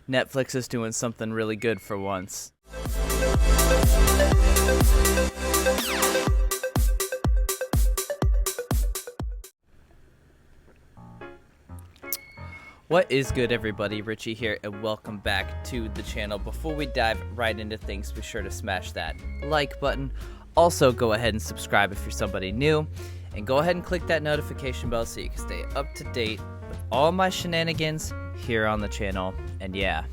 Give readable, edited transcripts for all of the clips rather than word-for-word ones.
Netflix is doing something really good for once. What is good, everybody? Richie here, and welcome back to the channel. Before we dive right into things, be sure to smash that like button. Also, go ahead and subscribe if you're somebody new, and go ahead and click that notification bell so you can stay up to date with all my shenanigans here on the channel. And yeah,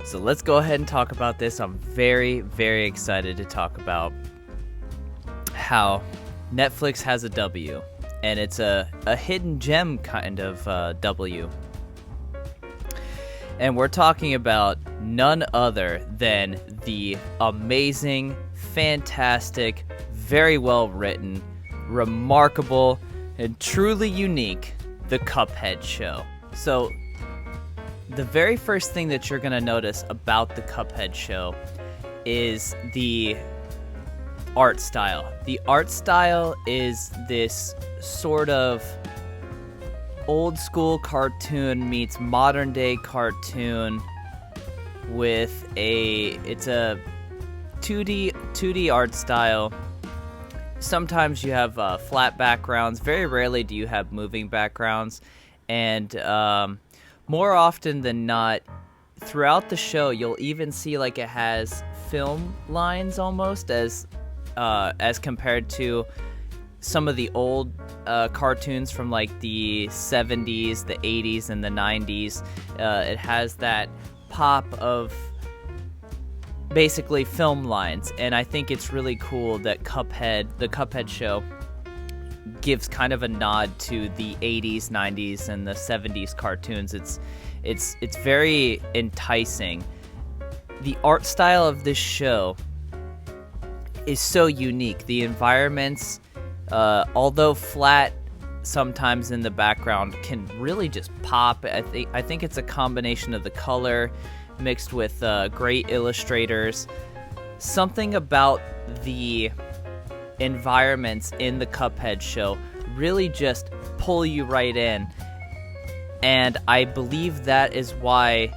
so let's go ahead and talk about this. I'm very, very excited to talk about how Netflix has a W. And it's a hidden gem kind of W. And we're talking about none other than the amazing, fantastic, very well written, remarkable, and truly unique The Cuphead Show. So, the very first thing that you're going to notice about The Cuphead Show is the art style. The art style is this sort of old school cartoon meets modern day cartoon with it's a 2D art style. Sometimes you have flat backgrounds. Very rarely do you have moving backgrounds, and more often than not throughout the show you'll even see like it has film lines almost as compared to some of the old cartoons from like the 70s, the 80s, and the 90s. It has that pop of basically film lines, and I think it's really cool that the Cuphead Show gives kind of a nod to the 80s, 90s, and the 70s cartoons. It's very enticing. The art style of this show is so unique. The environments, although flat sometimes in the background, can really just pop. I think it's a combination of the color mixed with great illustrators. Something about the environments in the Cuphead Show really just pull you right in, and I believe that is why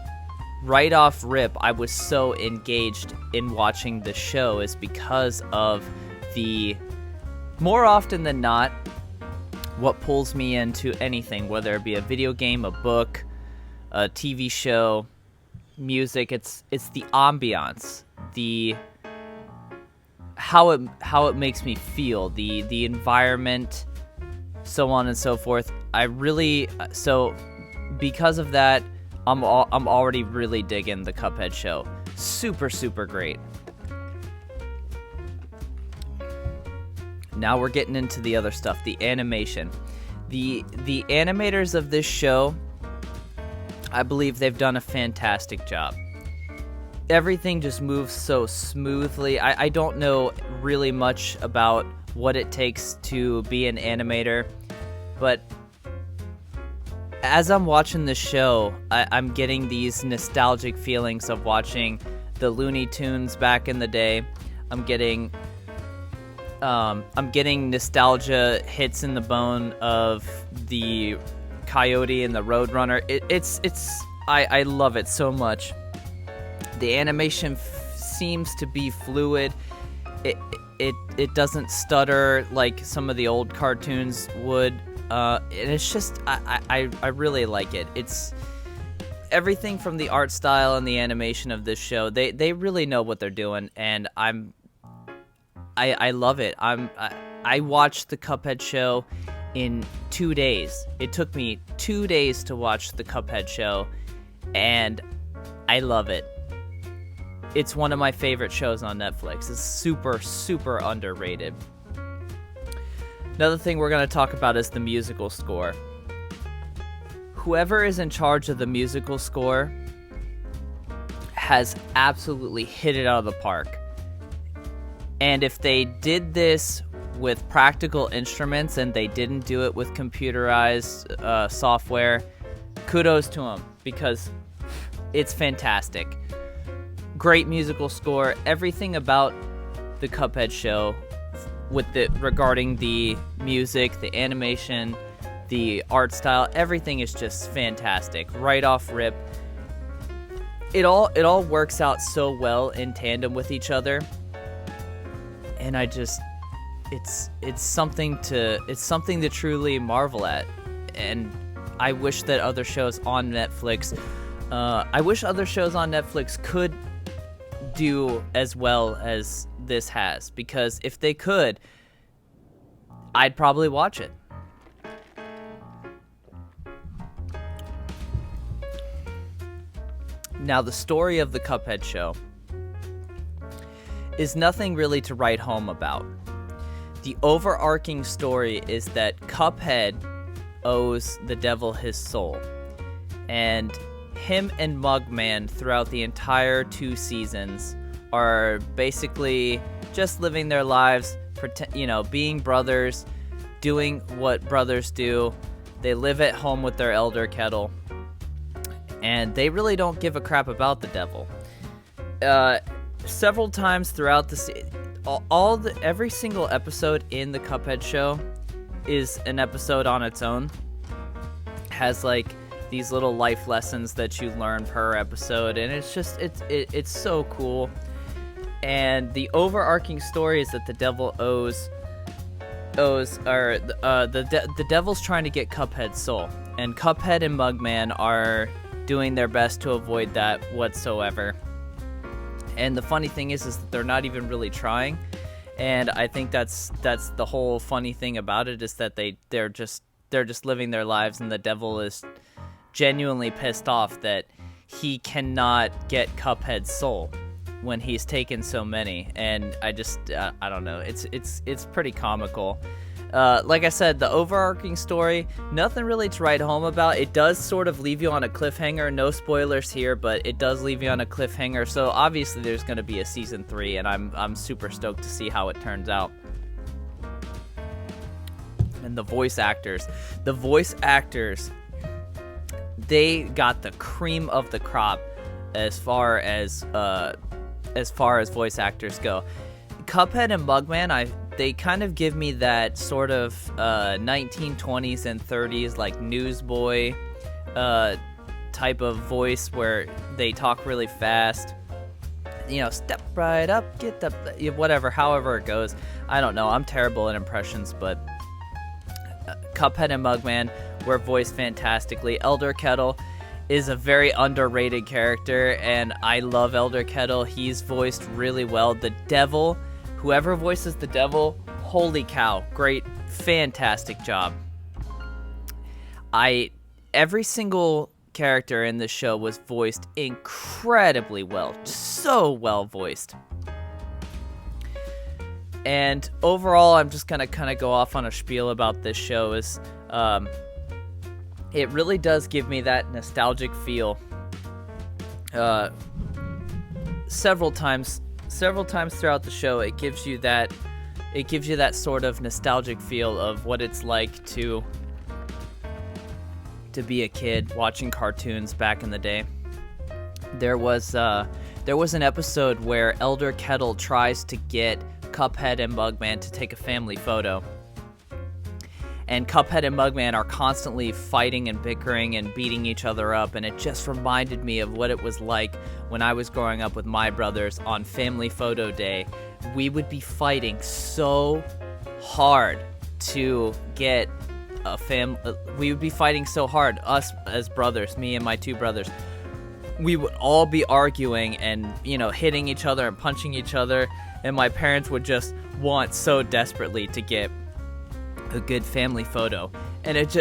right off rip I was so engaged in watching the show, is because of the, more often than not, what pulls me into anything, whether it be a video game, a book, a TV show, music. It's the ambiance, the how it makes me feel, the environment, so on and so forth. So because of that, I'm already really digging the Cuphead Show. Super great. Now we're getting into the other stuff, the animation. The animators of this show, I believe they've done a fantastic job. Everything just moves so smoothly. I don't know really much about what it takes to be an animator, but as I'm watching this show, I'm getting these nostalgic feelings of watching the Looney Tunes back in the day. I'm getting nostalgia hits in the bone of the Coyote and the Roadrunner. I love it so much. The animation seems to be fluid. It doesn't stutter like some of the old cartoons would. And it's just, I really like it. It's everything from the art style and the animation of this show. They really know what they're doing, and I love it. I watched the Cuphead Show in 2 days. It took me 2 days to watch the Cuphead Show, and I love it. It's one of my favorite shows on Netflix. It's super underrated. Another thing we're going to talk about is the musical score. Whoever is in charge of the musical score has absolutely hit it out of the park. And if they did this with practical instruments and they didn't do it with computerized software, kudos to them, because it's fantastic. Great musical score. Everything about the Cuphead Show regarding the music, the animation, the art style, everything is just fantastic. Right off rip, it all works out so well in tandem with each other, and it's something to truly marvel at. And I wish that other shows on Netflix could do as well as this has, because if they could, I'd probably watch it. Now, the story of the Cuphead show is nothing really to write home about. The overarching story is that Cuphead owes the devil his soul, and him and Mugman throughout the entire 2 seasons are basically just living their lives, being brothers, doing what brothers do. They live at home with their elder kettle, and they really don't give a crap about the devil. Several times throughout every single episode in the Cuphead show is an episode on its own. Has like these little life lessons that you learn per episode, and it's so cool. And the overarching story is that the devil the devil's trying to get Cuphead's soul, and Cuphead and Mugman are doing their best to avoid that whatsoever. And the funny thing is that they're not even really trying. And I think that's the whole funny thing about it, is that they're just living their lives, and the devil is genuinely pissed off that he cannot get Cuphead's soul when he's taken so many. And I don't know, it's pretty comical. Like I said, the overarching story, nothing really to write home about. It does sort of leave you on a cliffhanger. No spoilers here, but it does leave you on a cliffhanger. So obviously there's going to be a season 3, and I'm super stoked to see how it turns out. And the voice actors, they got the cream of the crop as far as voice actors go. Cuphead and Mugman, they kind of give me that sort of 1920s and 30s, like newsboy type of voice, where they talk really fast. Step right up, get the whatever, however it goes. I don't know. I'm terrible at impressions, but Cuphead and Mugman were voiced fantastically. Elder Kettle is a very underrated character, and I love Elder Kettle. He's voiced really well. The devil, whoever voices the devil, holy cow, great, fantastic job. Every single character in this show was voiced incredibly well, so well voiced. And overall, I'm just gonna kind of go off on a spiel about this show. It really does give me that nostalgic feel. Several times throughout the show, it gives you that sort of nostalgic feel of what it's like to be a kid watching cartoons back in the day. There was an episode where Elder Kettle tries to get Cuphead and Mugman to take a family photo. And Cuphead and Mugman are constantly fighting and bickering and beating each other up, and it just reminded me of what it was like when I was growing up with my brothers on family photo day. We would be fighting so hard to get we would be fighting so hard, us as brothers, me and my 2 brothers. We would all be arguing and, hitting each other and punching each other, and my parents would just want so desperately to get a good family photo. And it's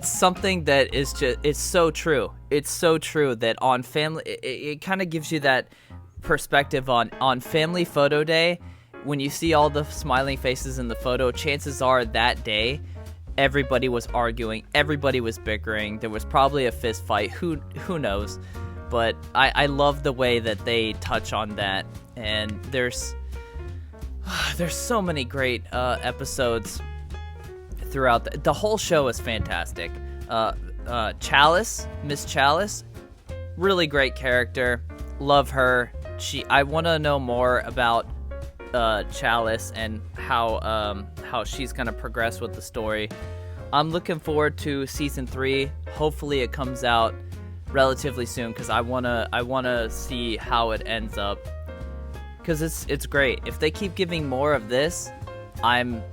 something that is just, it's so true. It's so true that on family, it kind of gives you that perspective on family photo day. When you see all the smiling faces in the photo, chances are that day everybody was arguing, everybody was bickering, there was probably a fist fight, who knows. But I love the way that they touch on that, and there's so many great episodes throughout. The whole show is fantastic. Chalice, Miss Chalice, really great character. Love her. I want to know more about Chalice and how she's gonna progress with the story. I'm looking forward to season 3. Hopefully it comes out relatively soon, because I wanna see how it ends up, because it's great. If they keep giving more of this, I'm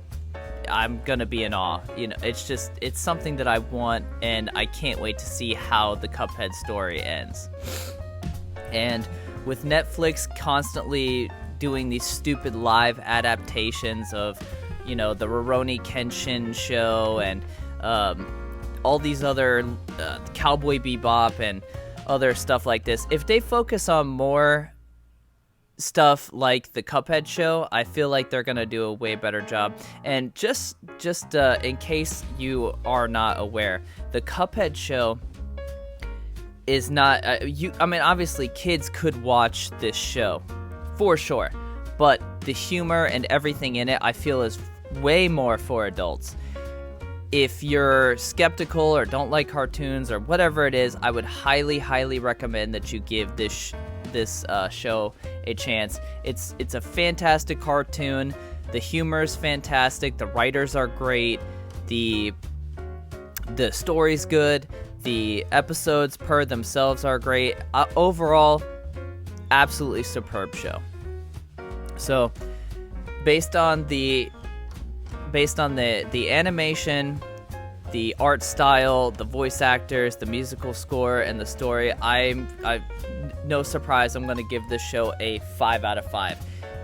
gonna be in awe. You know, it's something that I want, and I can't wait to see how the Cuphead story ends. And with Netflix constantly doing these stupid live adaptations of, you know, the Rurouni Kenshin show and all these other Cowboy Bebop and other stuff like this, if they focus on more stuff like the Cuphead show, I feel like they're gonna do a way better job. And just in case you are not aware, the Cuphead show is not I mean, obviously kids could watch this show for sure, but the humor and everything in it, I feel, is way more for adults. If you're skeptical or don't like cartoons or whatever it is, I would highly recommend that you give this show a chance. It's a fantastic cartoon. The humor is fantastic. The writers are great. The story's good. The episodes per themselves are great. Overall, absolutely superb show. So, based on the animation, the art style, the voice actors, the musical score, and the story, I no surprise, I'm going to give this show a 5 out of 5.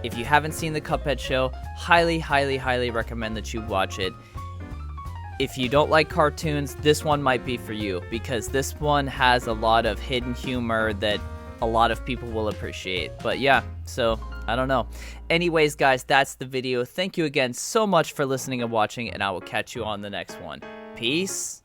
If you haven't seen the Cuphead show, highly recommend that you watch it. If you don't like cartoons, this one might be for you, because this one has a lot of hidden humor that a lot of people will appreciate. But yeah, so I don't know. Anyways, guys, that's the video. Thank you again so much for listening and watching, and I will catch you on the next one. Peace.